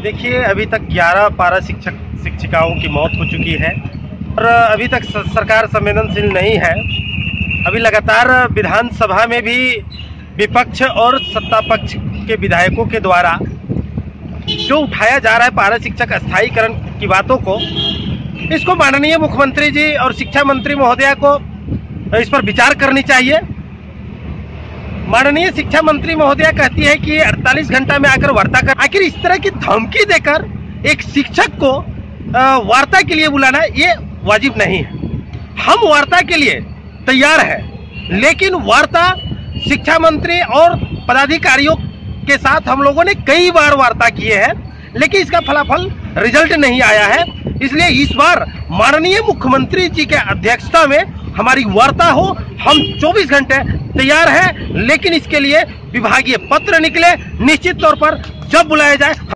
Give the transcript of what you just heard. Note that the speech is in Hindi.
देखिए, अभी तक 11 पारा शिक्षिकाओं की मौत हो चुकी है और अभी तक सरकार संवेदनशील नहीं है। अभी लगातार विधानसभा में भी विपक्ष और सत्ता पक्ष के विधायकों के द्वारा जो उठाया जा रहा है पारा शिक्षक स्थायीकरण की बातों को, इसको माननीय मुख्यमंत्री जी और शिक्षा मंत्री महोदया को इस पर विचार करनी चाहिए। माननीय शिक्षा मंत्री महोदया कहती है कि 48 घंटा में आकर वार्ता कर। आखिर इस तरह की धमकी देकर एक शिक्षक को वार्ता के लिए बुलाना ये वाजिब नहीं है। हम वार्ता के लिए तैयार हैं, लेकिन वार्ता शिक्षा मंत्री और पदाधिकारियों के साथ हम लोगों ने कई बार वार्ता किए हैं, लेकिन इसका फलाफल रिजल्ट नहीं आया है। इसलिए इस बार माननीय मुख्यमंत्री जी के अध्यक्षता में हमारी वार्ता हो। हम 24 घंटे तैयार हैं, लेकिन इसके लिए विभागीय पत्र निकले, निश्चित तौर पर जब बुलाया जाए